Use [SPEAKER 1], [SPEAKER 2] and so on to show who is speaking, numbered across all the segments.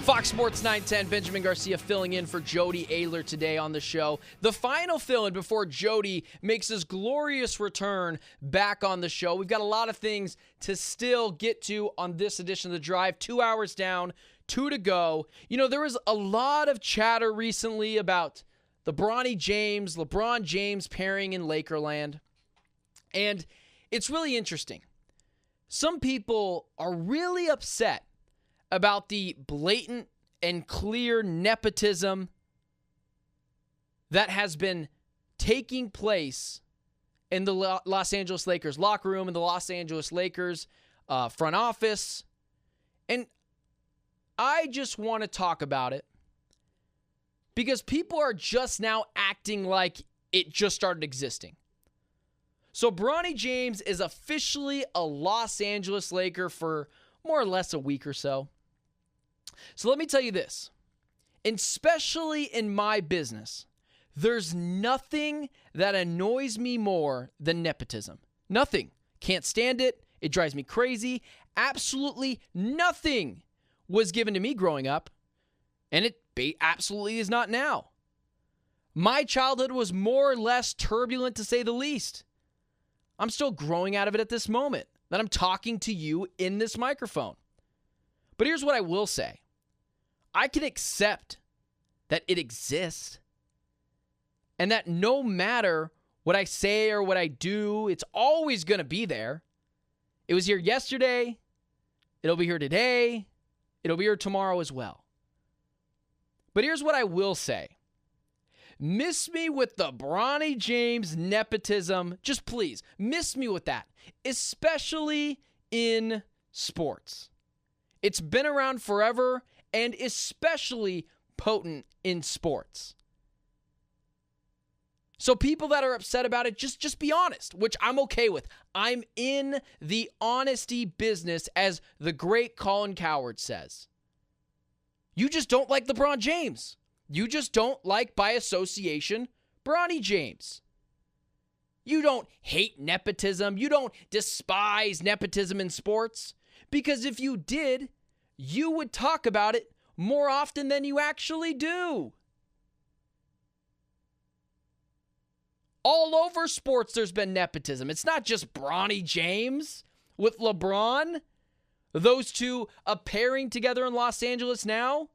[SPEAKER 1] Fox Sports 910, Benjamin Garcia filling in for Jody Ayler today on the show. The final fill-in before Jody makes his glorious return back on the show. We've got a lot of things to still get to on this edition of The Drive. 2 hours down, 2 to go. You know, there was a lot of chatter recently about the Bronny James, LeBron James pairing in Lakerland. And it's really interesting. Some people are really upset about the blatant and clear nepotism that has been taking place in the Los Angeles Lakers locker room, in the Los Angeles Lakers front office. And I just want to talk about it because people are just now acting like it just started existing. So Bronny James is officially a Los Angeles Laker for more or less a week or so. So let me tell you this, especially in my business, there's nothing that annoys me more than nepotism. Nothing. Can't stand it. It drives me crazy. Absolutely nothing was given to me growing up, and it absolutely is not now. My childhood was more or less turbulent, to say the least. I'm still growing out of it at this moment that I'm talking to you in this microphone. But here's what I will say. I can accept that it exists and that no matter what I say or what I do, it's always going to be there. It was here yesterday. It'll be here today. It'll be here tomorrow as well. But here's what I will say. Miss me with the Bronny James nepotism. Just please, miss me with that, especially in sports. It's been around forever and especially potent in sports. So people that are upset about it, just be honest, which I'm okay with. I'm in the honesty business, as the great Colin Cowherd says. You just don't like LeBron James. You just don't like, by association, Bronny James. You don't hate nepotism. You don't despise nepotism in sports. Because if you did, you would talk about it more often than you actually do. All over sports, there's been nepotism. It's not just Bronny James with LeBron. Those two pairing together in Los Angeles now.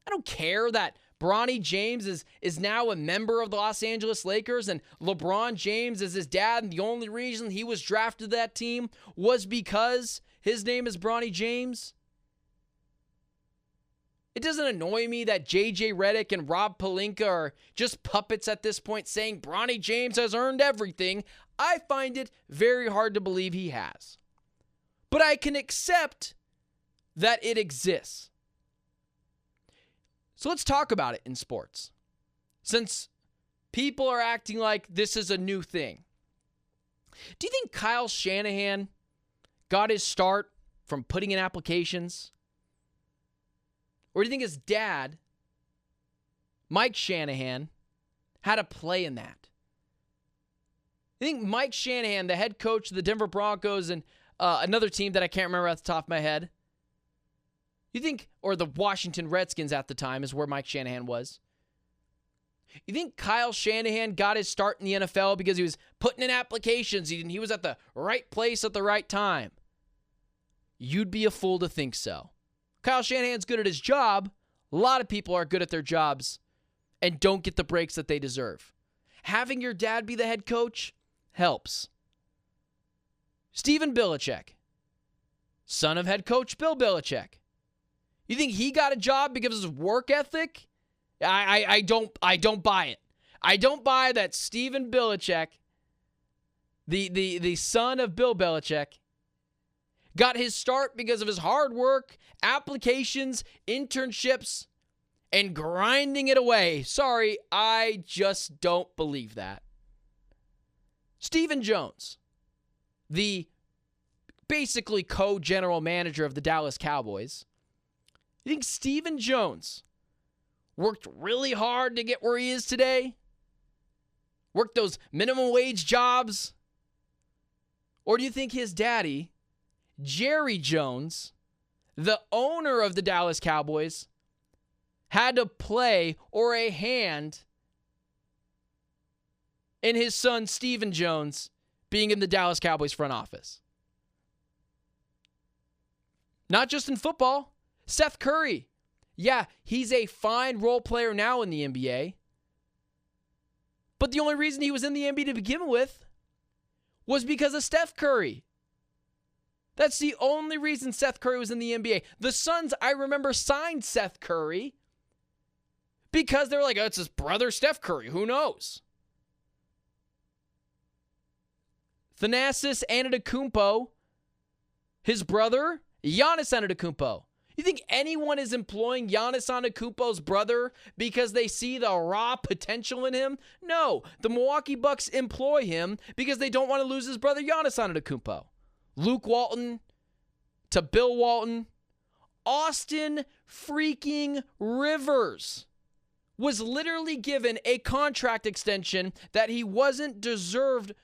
[SPEAKER 1] I don't care that Bronny James is now a member of the Los Angeles Lakers and LeBron James is his dad, and the only reason he was drafted to that team was because his name is Bronny James. It doesn't annoy me that J.J. Redick and Rob Pelinka are just puppets at this point saying Bronny James has earned everything. I find it very hard to believe he has. But I can accept that it exists. So let's talk about it in sports. Since people are acting like this is a new thing. Do you think Kyle Shanahan got his start from putting in applications? Or do you think his dad, Mike Shanahan, had a play in that? You think Mike Shanahan, the head coach of the Denver Broncos and another team that I can't remember off the top of my head, you think, or the Washington Redskins at the time is where Mike Shanahan was. You think Kyle Shanahan got his start in the NFL because he was putting in applications and he was at the right place at the right time? You'd be a fool to think so. Kyle Shanahan's good at his job. A lot of people are good at their jobs and don't get the breaks that they deserve. Having your dad be the head coach helps. Steven Belichick, son of head coach Bill Belichick. You think he got a job because of his work ethic? I don't buy it. I don't buy that Steven Belichick, the son of Bill Belichick, got his start because of his hard work, applications, internships, and grinding it away. Sorry, I just don't believe that. Stephen Jones, the basically co-general manager of the Dallas Cowboys. You think Stephen Jones worked really hard to get where he is today? Worked those minimum wage jobs? Or do you think his daddy, Jerry Jones, the owner of the Dallas Cowboys had a play or a hand in his son, Stephen Jones, being in the Dallas Cowboys front office. Not just in football. Seth Curry. Yeah, he's a fine role player now in the NBA. But the only reason he was in the NBA to begin with was because of Steph Curry. That's the only reason Seth Curry was in the NBA. The Suns, I remember, signed Seth Curry because they're like, oh, it's his brother Steph Curry. Who knows? Thanasis Antetokounmpo, his brother, Giannis Antetokounmpo. You think anyone is employing Giannis Antetokounmpo's brother because they see the raw potential in him? No. The Milwaukee Bucks employ him because they don't want to lose his brother Giannis Antetokounmpo. Luke Walton to Bill Walton. Austin freaking Rivers was literally given a contract extension that he wasn't deserved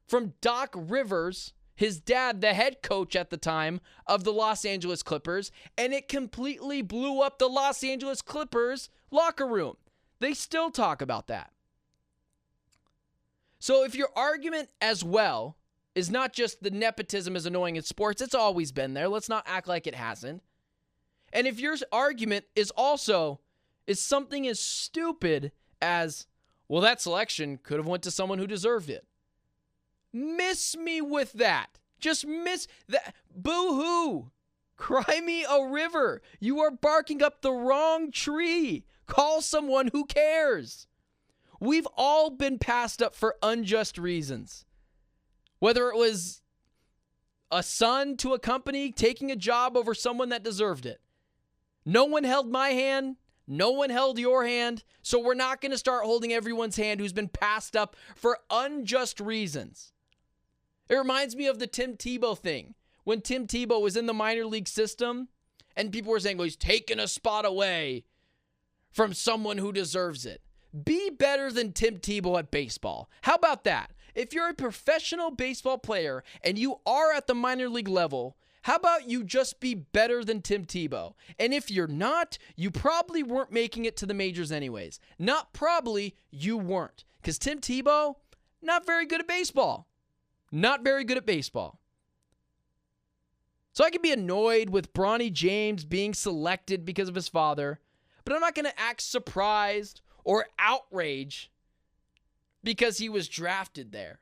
[SPEAKER 1] from Doc Rivers, his dad, the head coach at the time of the Los Angeles Clippers, and it completely blew up the Los Angeles Clippers locker room. They still talk about that. So if your argument as well is not just the nepotism is annoying in sports, it's always been there. Let's not act like it hasn't. And if your argument is also something as stupid as, well, that selection could have went to someone who deserved it. Miss me with that. Just miss that. Boo-hoo. Cry me a river. You are barking up the wrong tree. Call someone who cares. We've all been passed up for unjust reasons. Whether it was a son to a company taking a job over someone that deserved it. No one held my hand. No one held your hand. So we're not going to start holding everyone's hand who's been passed up for unjust reasons. It reminds me of the Tim Tebow thing. When Tim Tebow was in the minor league system and people were saying, well, he's taking a spot away from someone who deserves it. Be better than Tim Tebow at baseball. How about that? If you're a professional baseball player and you are at the minor league level, how about you just be better than Tim Tebow? And if you're not, you probably weren't making it to the majors anyways. Not probably, you weren't. Because Tim Tebow, not very good at baseball. Not very good at baseball. So I can be annoyed with Bronny James being selected because of his father, but I'm not going to act surprised or outraged because he was drafted there.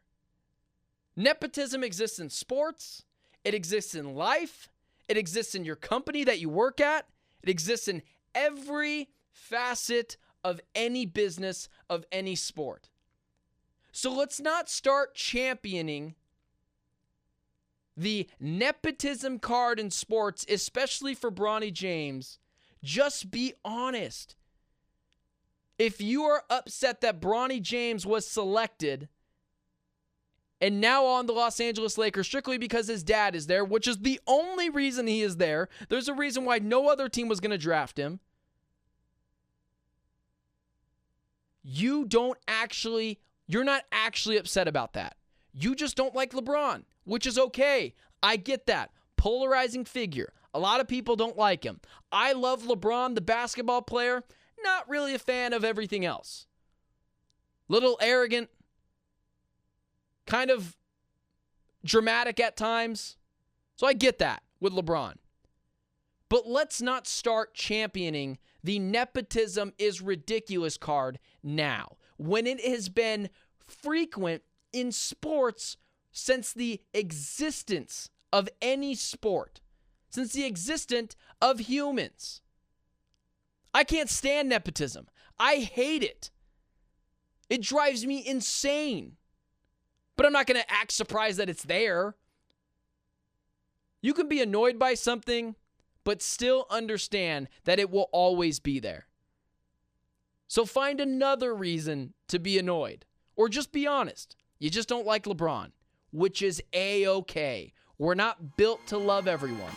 [SPEAKER 1] Nepotism exists in sports. It exists in life. It exists in your company that you work at. It exists in every facet of any business, of any sport. So let's not start championing the nepotism card in sports, especially for Bronny James. Just be honest. If you are upset that Bronny James was selected and now on the Los Angeles Lakers strictly because his dad is there, which is the only reason he is there, there's a reason why no other team was going to draft him. You're not actually upset about that. You just don't like LeBron, which is okay. I get that. Polarizing figure. A lot of people don't like him. I love LeBron, the basketball player. Not really a fan of everything else. Little arrogant. Kind of dramatic at times. So I get that with LeBron. But let's not start championing the nepotism is ridiculous card now, when it has been frequent in sports since the existence of any sport, since the existence of humans. I can't stand nepotism. I hate it. It drives me insane. But I'm not going to act surprised that it's there. You can be annoyed by something, but still understand that it will always be there. So find another reason to be annoyed. Or just be honest. You just don't like LeBron, which is A-okay. We're not built to love everyone.